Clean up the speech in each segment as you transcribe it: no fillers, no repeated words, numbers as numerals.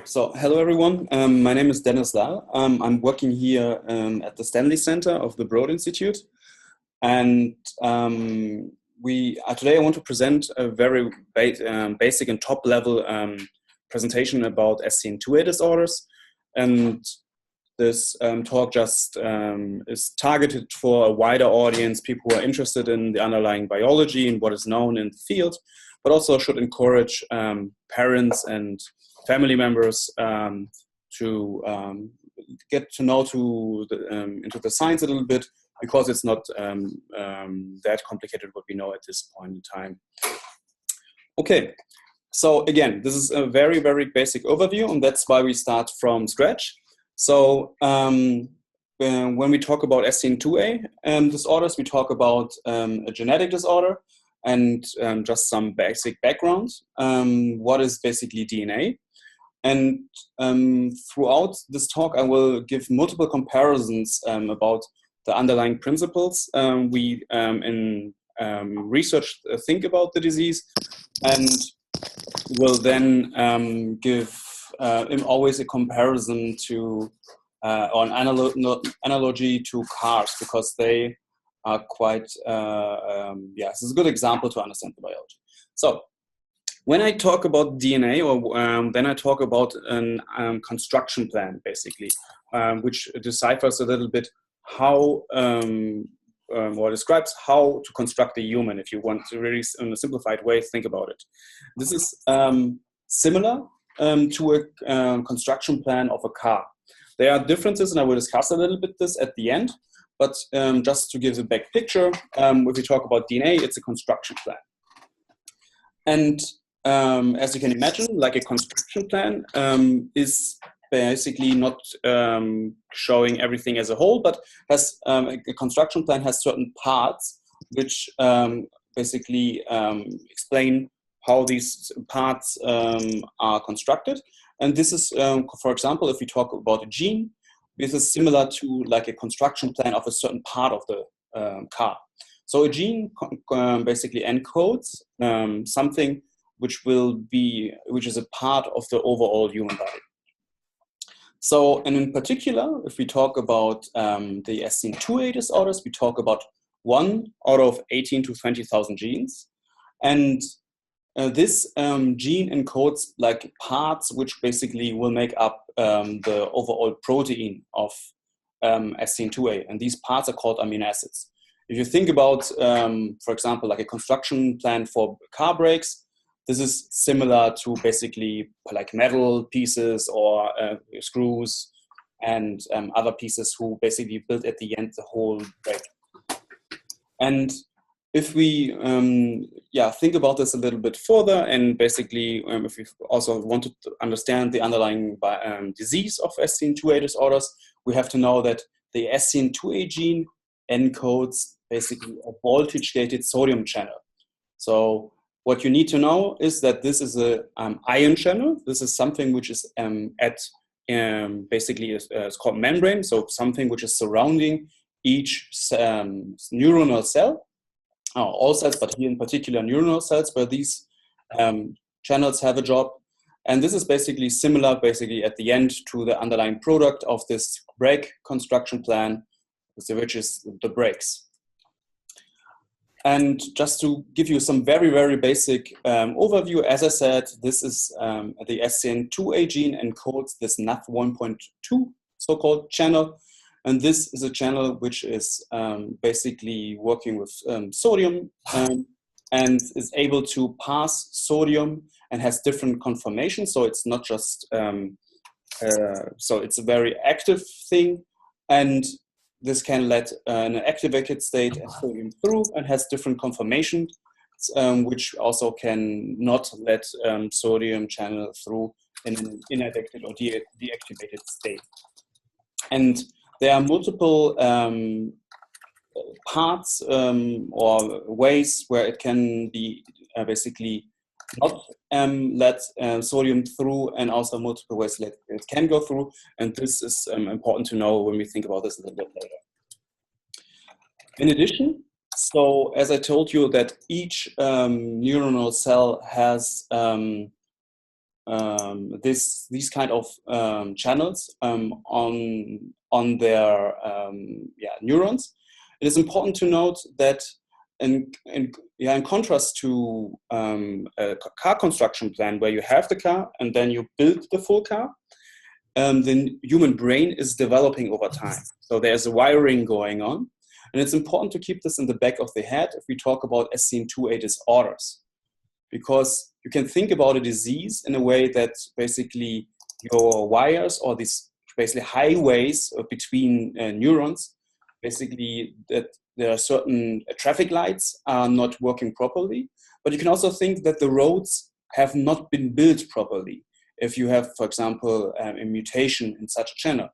So, hello everyone. My name is Dennis Lal. I'm working here at the Stanley Center of the Broad Institute, and today I want to present a very basic and top-level presentation about SCN2A disorders. And this talk just is targeted for a wider audience, people who are interested in the underlying biology and what is known in the field, but also should encourage parents and family members to get to know into the science a little bit, because it's not that complicated what we know at this point in time. Okay, so again, this is a very, very basic overview, and that's why we start from scratch. So when we talk about SCN2A disorders, we talk about a genetic disorder and just some basic background. What is basically DNA? And throughout this talk, I will give multiple comparisons about the underlying principles we in research think about the disease, and will then give always a comparison to or an analogy to cars, because they are quite, this is a good example to understand the biology. So when I talk about DNA, or then I talk about a construction plan, basically, which deciphers a little bit how, or describes how to construct a human, if you want to really, in a simplified way, think about it. This is similar to a construction plan of a car. There are differences, and I will discuss a little bit this at the end, but just to give a back picture, if we talk about DNA, it's a construction plan. And as you can imagine, like a construction plan is basically not showing everything as a whole, but has a construction plan has certain parts which basically explain how these parts are constructed. And this is, for example, if we talk about a gene, this is similar to like a construction plan of a certain part of the car. So a gene basically encodes something which is a part of the overall human body. So, and in particular, if we talk about the SCN2A disorders, we talk about 1 out of 18 to 20,000 genes. And this gene encodes like parts which basically will make up the overall protein of SCN2A. And these parts are called amino acids. If you think about, for example, like a construction plan for car brakes, this is similar to basically like metal pieces or screws and other pieces who basically build at the end the whole brake. And if we think about this a little bit further, and basically if we also wanted to understand the underlying disease of SCN2A disorders, we have to know that the SCN2A gene encodes basically a voltage-gated sodium channel. So what you need to know is that this is a ion channel. This is something which is basically it's called membrane, so something which is surrounding each neuronal cell. All cells, but here in particular neuronal cells, where these channels have a job. And this is basically similar, basically at the end, to the underlying product of this brake construction plan, which is the brakes. And just to give you some very, very basic overview, as I said, this is the SCN2A gene encodes this NaF1.2 so-called channel. And this is a channel which is basically working with sodium and is able to pass sodium and has different conformations. So it's not just, so it's a very active thing. And this can let an activated state sodium through and has different conformations, which also can not let sodium channel through in an inactivated or deactivated state. And there are multiple parts or ways where it can be basically not let sodium through, and also multiple ways that it can go through. And this is important to know when we think about this a little bit later. In addition, so as I told you that each neuronal cell has these kind of channels on their neurons, it is important to note that in contrast to a car construction plan where you have the car and then you build the full car, the human brain is developing over time. So there's a wiring going on. And it's important to keep this in the back of the head if we talk about SCN2A disorders. Because you can think about a disease in a way that basically your wires or these basically highways between neurons, basically that there are certain traffic lights are not working properly. But you can also think that the roads have not been built properly if you have, for example, a mutation in such a channel.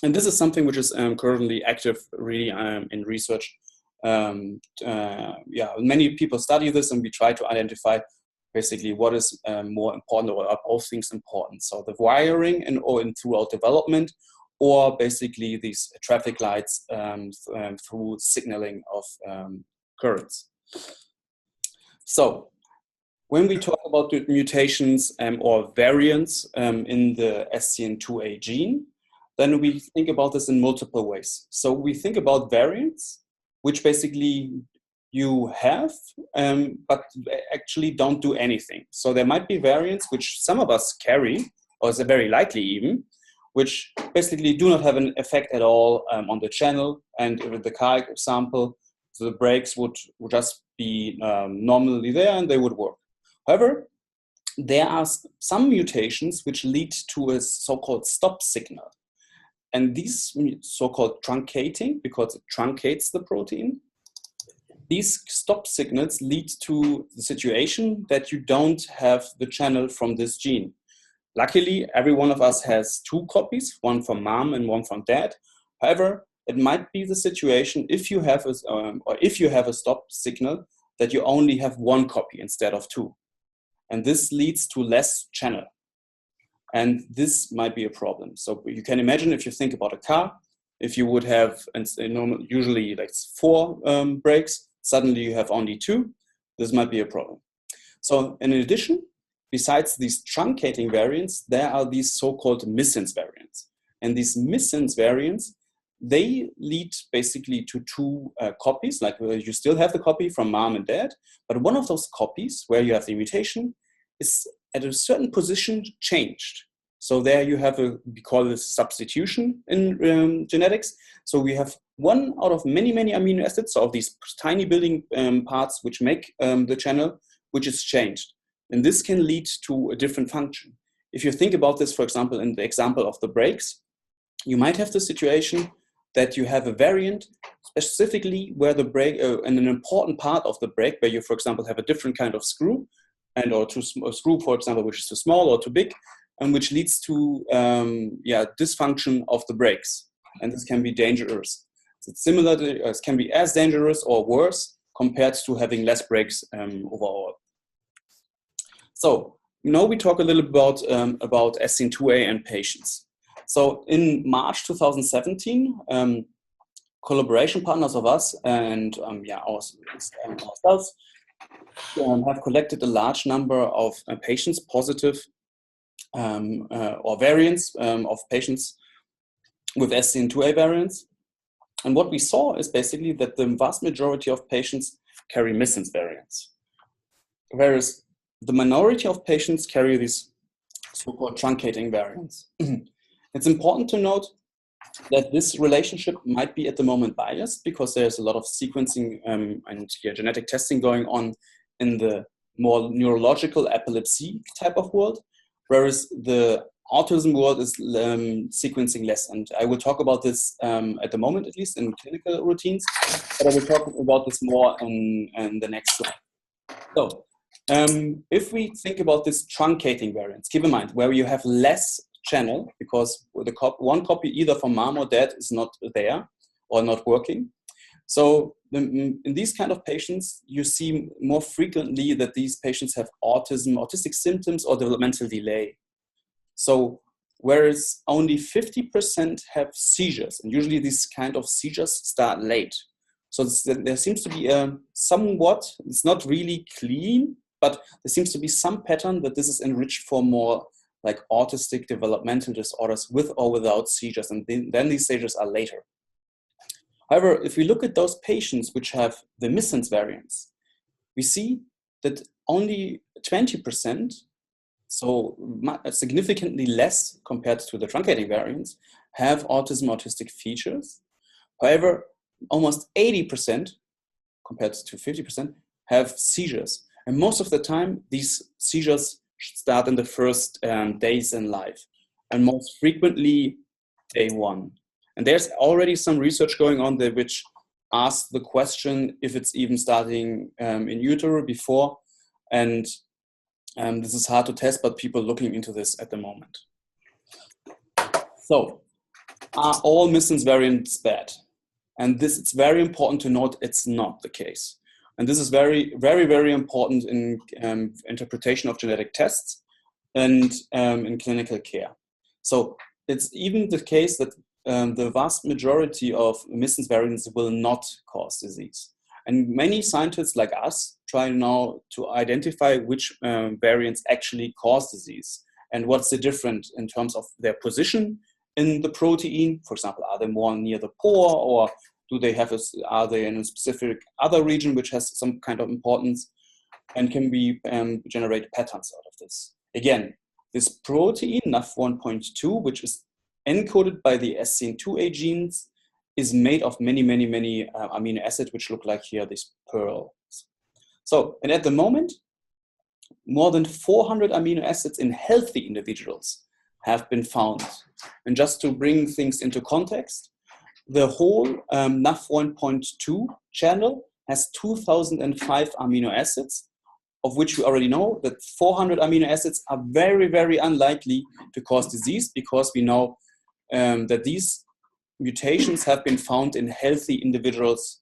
And this is something which is currently active really in research. Many people study this, and we try to identify basically what is more important, or are both things important. So the wiring or throughout development, or basically these traffic lights through signaling of currents. So when we talk about the mutations or variants in the SCN2A gene, then we think about this in multiple ways. So we think about variants, which basically you have, but actually don't do anything. So there might be variants which some of us carry, or is very likely even, which basically do not have an effect at all on the channel. And with the car example, so the brakes would just be normally there and they would work. However, there are some mutations which lead to a so-called stop signal. And these so-called truncating, because it truncates the protein, these stop signals lead to the situation that you don't have the channel from this gene. Luckily, every one of us has 2 copies, one from mom and one from dad. However, it might be the situation if you have a stop signal that you only have 1 copy instead of 2. And this leads to less channel. And this might be a problem. So you can imagine, if you think about a car, if you would have usually like 4 brakes, suddenly you have only 2, this might be a problem. So in addition, besides these truncating variants, there are these so-called missense variants. And these missense variants, they lead basically to 2 copies, like you still have the copy from mom and dad, but one of those copies where you have the mutation is at a certain position changed. So there you have we call this substitution in genetics. So we have one out of many, many amino acids, so of these tiny building parts which make the channel, which is changed. And this can lead to a different function. If you think about this, for example, in the example of the brakes, you might have the situation that you have a variant specifically where the brake, and an important part of the brake, where you, for example, have a different kind of screw, and or a screw, for example, which is too small or too big, and which leads to dysfunction of the brakes. And this can be dangerous. So it's similar to, it can be as dangerous or worse compared to having less brakes overall. So now we talk a little about SCN2A and patients. So in March 2017, collaboration partners of us and ourselves have collected a large number of patients positive or variants of patients with SCN2A variants. And what we saw is basically that the vast majority of patients carry missense variants, whereas the minority of patients carry these so-called truncating variants. It's important to note that this relationship might be at the moment biased because there's a lot of sequencing and genetic testing going on in the more neurological epilepsy type of world, whereas the autism world is sequencing less. And I will talk about this at the moment, at least in clinical routines, but I will talk about this more in the next slide. So if we think about this truncating variants, keep in mind where you have less channel because one copy either from mom or dad is not there or not working. So in these kind of patients, you see more frequently that these patients have autistic symptoms or developmental delay. So whereas only 50% have seizures, and usually these kind of seizures start late. So there seems to be somewhat, it's not really clean, but there seems to be some pattern that this is enriched for more like autistic developmental disorders with or without seizures, and then these seizures are later. However, if we look at those patients which have the missense variants, we see that only 20%, so significantly less compared to the truncating variants, have autistic features. However, almost 80%, compared to 50%, have seizures. And most of the time, these seizures start in the first days in life, and most frequently, day one. And there's already some research going on there which asks the question if it's even starting in utero before. And this is hard to test, but people are looking into this at the moment. So, are all missense variants bad? And this, it's very important to note it's not the case. And this is very, very, very important in interpretation of genetic tests and in clinical care. So it's even the case that the vast majority of missense variants will not cause disease. And many scientists like us try now to identify which variants actually cause disease and what's the difference in terms of their position in the protein. For example, are they more near the pore, or do they have are they in a specific other region which has some kind of importance, and can we generate patterns out of this? Again, this protein, NAF1.2, which is encoded by the SCN2A genes, is made of many, many, many amino acids, which look like here, these pearls. So, and at the moment, more than 400 amino acids in healthy individuals have been found. And just to bring things into context, the whole NAF1.2 channel has 2005 amino acids, of which we already know that 400 amino acids are very, very unlikely to cause disease, because we know that these mutations have been found in healthy individuals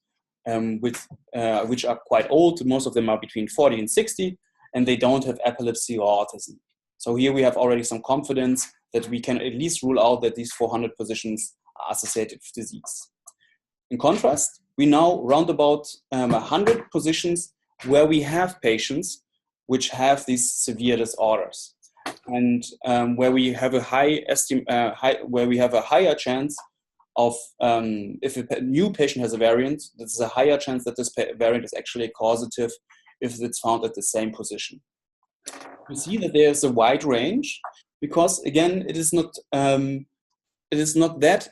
which are quite old. Most of them are between 40 and 60, and they don't have epilepsy or autism. So here we have already some confidence that we can at least rule out that these 400 positions are associated with disease. In contrast, we now round about 100 positions where we have patients which have these severe disorders, and where we have a where we have a higher chance of if a new patient has a variant, there's a higher chance that this variant is actually causative if it's found at the same position. You see that there's a wide range, because again, it is not that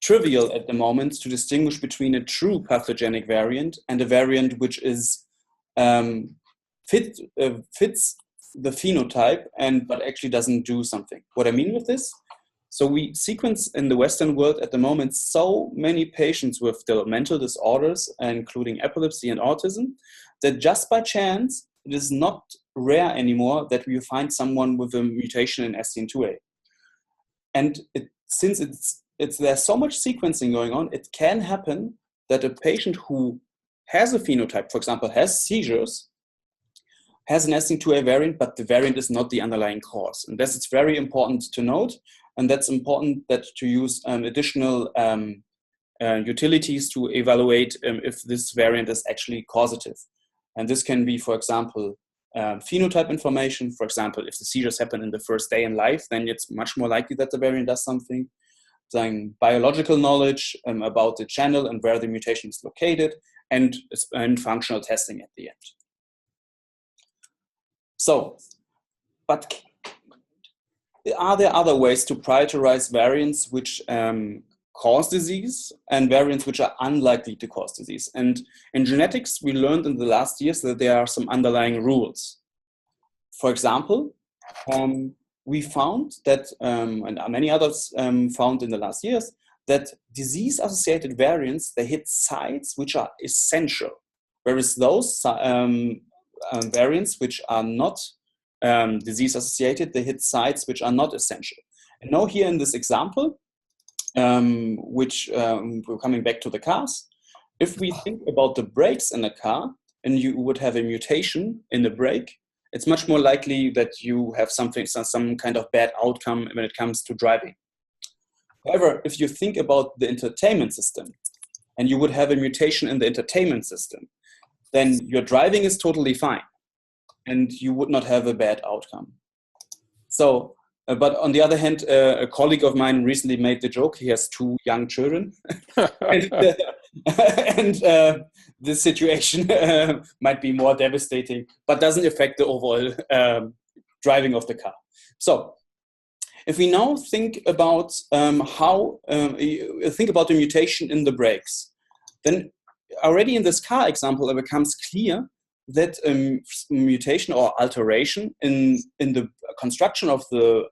trivial at the moment to distinguish between a true pathogenic variant and a variant which is fits the phenotype but actually doesn't do something. What I mean with this? So we sequence in the Western world at the moment so many patients with developmental disorders, including epilepsy and autism, that just by chance, it is not rare anymore that we find someone with a mutation in SCN2A. And since there's so much sequencing going on, it can happen that a patient who has a phenotype, for example, has seizures, has an SCN2A variant, but the variant is not the underlying cause. And this is very important to note. And that's important that to use additional utilities to evaluate if this variant is actually causative. And this can be, for example, phenotype information. For example, if the seizures happen in the first day in life, then it's much more likely that the variant does something. Then biological knowledge about the channel and where the mutation is located, and functional testing at the end. So, but are there other ways to prioritize variants which cause disease and variants which are unlikely to cause disease? And in genetics, we learned in the last years that there are some underlying rules. For example, we found that, and many others found in the last years, that disease-associated variants, they hit sites which are essential, whereas those variants which are not disease-associated, they hit sites which are not essential. And now here in this example, we're coming back to the cars, if we think about the brakes in a car, and you would have a mutation in the brake, it's much more likely that you have some kind of bad outcome when it comes to driving. However, if you think about the entertainment system, and you would have a mutation in the entertainment system, then your driving is totally fine. and you would not have a bad outcome. So, but on the other hand, a colleague of mine recently made the joke. He has 2 young children, and the situation might be more devastating, but doesn't affect the overall driving of the car. So, if we now think about think about the mutation in the brakes, then already in this car example, it becomes clear that mutation or alteration in the construction of the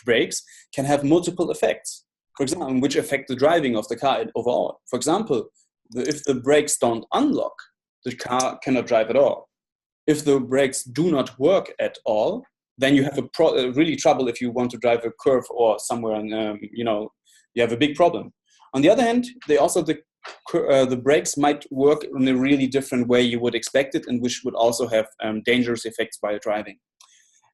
brakes can have multiple effects. For example, which affect the driving of the car overall. For example, if the brakes don't unlock, the car cannot drive at all. If the brakes do not work at all, then you have really trouble if you want to drive a curve or somewhere, and you have a big problem. On the other hand, the brakes might work in a really different way you would expect it, and which would also have dangerous effects while driving.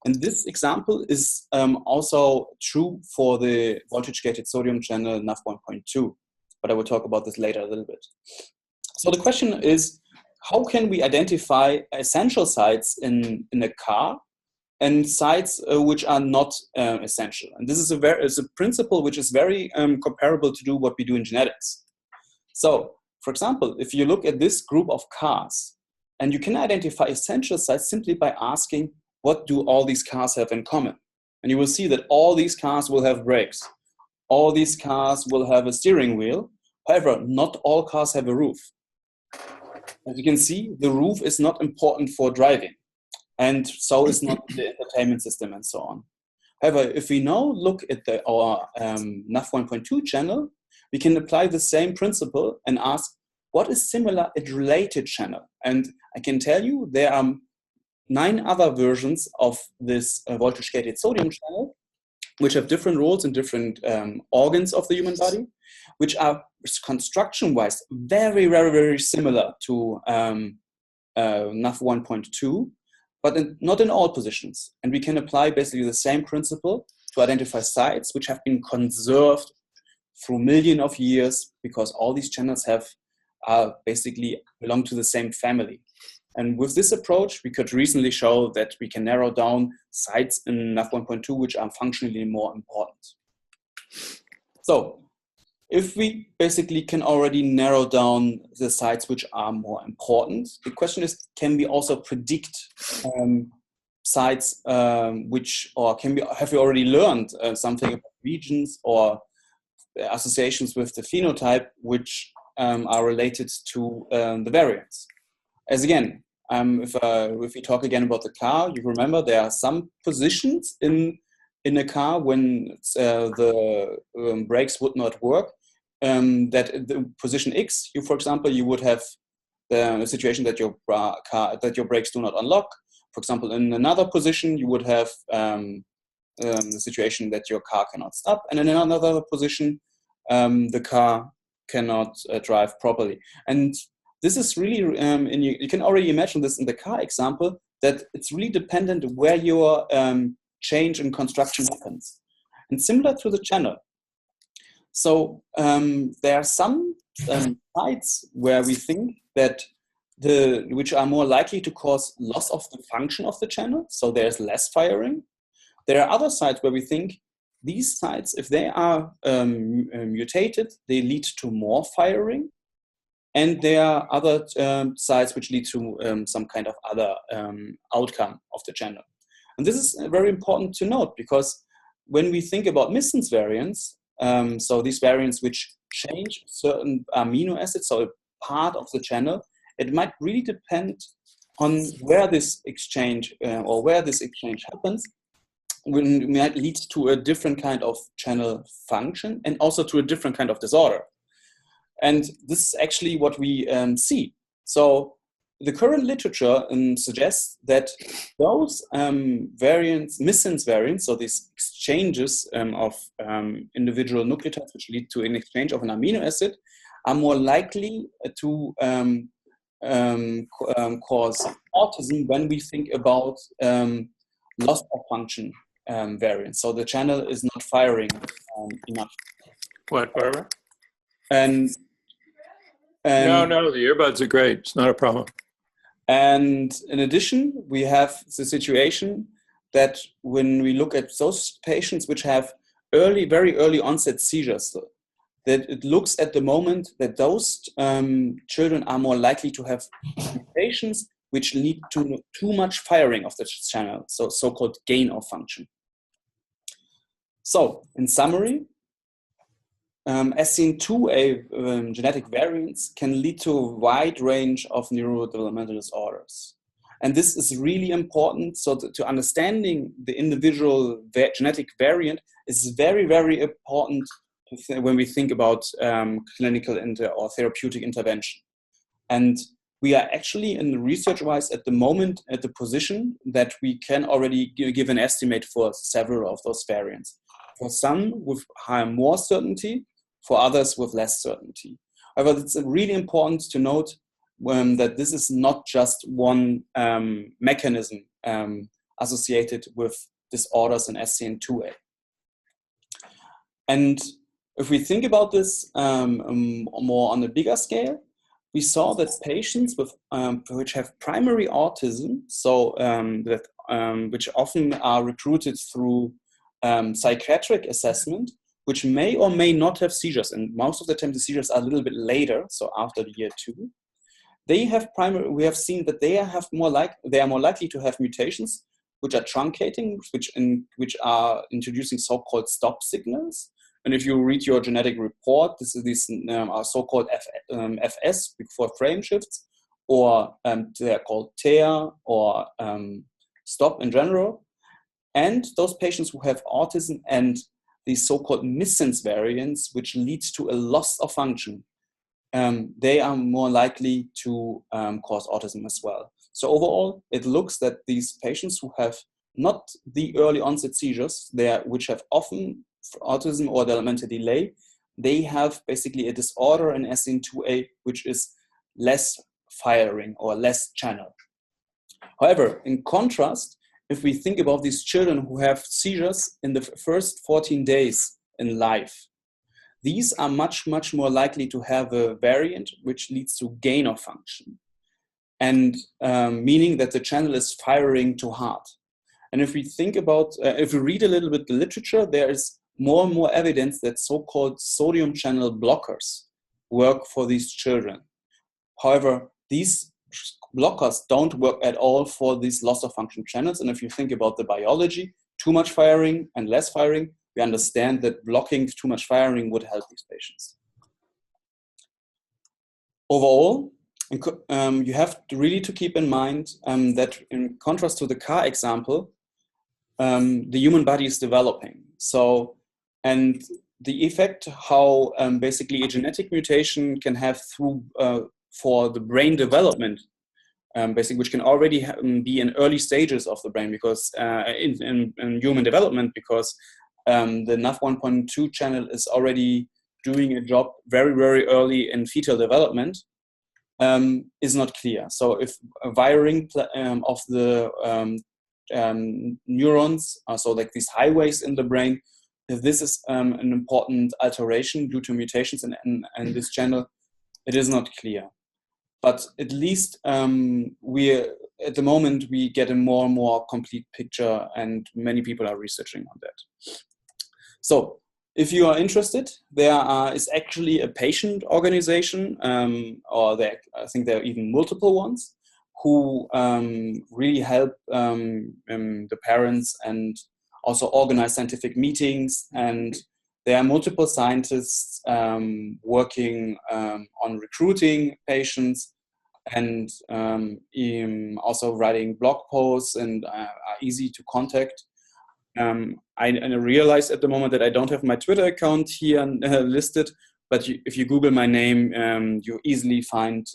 And this example is also true for the voltage-gated sodium channel NAV 1.2, but I will talk about this later a little bit. So the question is, how can we identify essential sites in a car and sites which are not essential? And this is a principle which is very comparable to what we do in genetics. So, for example, if you look at this group of cars, and you can identify essential sites simply by asking, what do all these cars have in common? And you will see that all these cars will have brakes. All these cars will have a steering wheel. However, not all cars have a roof. As you can see, the roof is not important for driving, and so is not the entertainment system and so on. However, if we now look at our NAV 1.2 channel, we can apply the same principle and ask, what is similar at related channel? And I can tell you there are 9 other versions of this voltage-gated sodium channel, which have different roles in different organs of the human body, which are construction-wise very, very, very similar to NAV 1.2, but not in all positions. And we can apply basically the same principle to identify sites which have been conserved through millions of years, because all these channels basically belong to the same family. And with this approach, we could recently show that we can narrow down sites in NAV 1.2 which are functionally more important. So, if we basically can already narrow down the sites which are more important, the question is, can we also predict sites have we already learned something about regions or associations with the phenotype which are related to the variance? As again, if we talk again about the car, you remember there are some positions in a car when the brakes would not work. That the position X, for example, you would have a situation that your brakes do not unlock. For example, in another position, you would have the situation that your car cannot stop, and in another position, the car cannot drive properly. And this is really, you can already imagine this in the car example, that it's really dependent where your change in construction happens. And similar to the channel. So there are some sites where we think that which are more likely to cause loss of the function of the channel, so there's less firing. There are other sites where we think these sites, if they are mutated, they lead to more firing. And there are other sites which lead to some kind of other outcome of the channel. And this is very important to note, because when we think about missense variants, so these variants which change certain amino acids, so a part of the channel, it might really depend on where this exchange happens, when it might lead to a different kind of channel function and also to a different kind of disorder. And this is actually what we see. So the current literature suggests that those missense variants, so these exchanges of individual nucleotides which lead to an exchange of an amino acid, are more likely to cause autism when we think about loss of function variants. So the channel is not firing enough. What, Barbara? And no, the earbuds are great. It's not a problem. And in addition, we have the situation that when we look at those patients which have very early onset seizures, that it looks at the moment that those children are more likely to have mutations which lead to too much firing of the channel, so-called gain of function. So, in summary, SCN2A genetic variants can lead to a wide range of neurodevelopmental disorders. And this is really important. So to understanding the individual genetic variant is very, very important when we think about clinical or therapeutic intervention. And we are actually in research-wise at the moment at the position that we can already give an estimate for several of those variants. For some with more certainty, for others with less certainty. However, it's really important to note that this is not just one mechanism associated with disorders in SCN2A. And if we think about this more on a bigger scale, we saw that patients with which have primary autism, so which often are recruited through psychiatric assessment, which may or may not have seizures, and most of the time the seizures are a little bit later, so after the year 2. We have seen that they are more likely to have mutations which are truncating, which are introducing so-called stop signals. And if you read your genetic report, these are so-called FS, before frame shifts, or they are called TEA or stop in general. And those patients who have autism and these so-called missense variants, which leads to a loss of function, they are more likely to cause autism as well. So overall, it looks that these patients who have not the early onset seizures, which have often autism or developmental delay, they have basically a disorder in SCN2A, which is less firing or less channel. However, in contrast, if we think about these children who have seizures in the first 14 days in life, these are much, much more likely to have a variant which leads to gain of function, and meaning that the channel is firing too hard. And if we think about, if we read a little bit the literature, there is more and more evidence that so-called sodium channel blockers work for these children. However, these blockers don't work at all for these loss of function channels. And if you think about the biology, too much firing and less firing, we understand that blocking too much firing would help these patients. Overall, you have really to keep in mind that in contrast to the car example, the human body is developing. So, and the effect how basically a genetic mutation can have through for the brain development, basically, which can already be in early stages of the brain, because in human development, because the NaV1.2 channel is already doing a job very, very early in fetal development, is not clear. So if a wiring of the neurons, so like these highways in the brain, if this is an important alteration due to mutations in this channel, it is not clear. But at least at the moment, we get a more and more complete picture, and many people are researching on that. So if you are interested, there is actually a patient organization, or I think there are even multiple ones, who really help the parents and also organize scientific meetings. And there are multiple scientists working on recruiting patients, and also writing blog posts, and are easy to contact. I realize at the moment that I don't have my Twitter account here listed, but if you Google my name, you easily find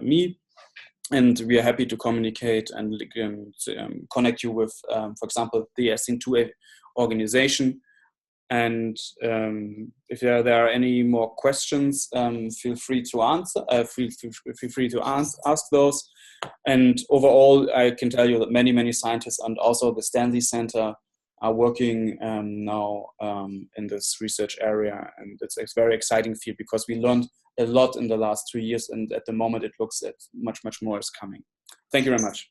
me, and we are happy to communicate and connect you with, for example, the SCN2A organization. And if there are any more questions, feel free to answer. Feel free to ask those. And overall, I can tell you that many scientists and also the Stanley Center are working now in this research area, and it's a very exciting field because we learned a lot in the last 2 years, and at the moment it looks at much more is coming. Thank you very much.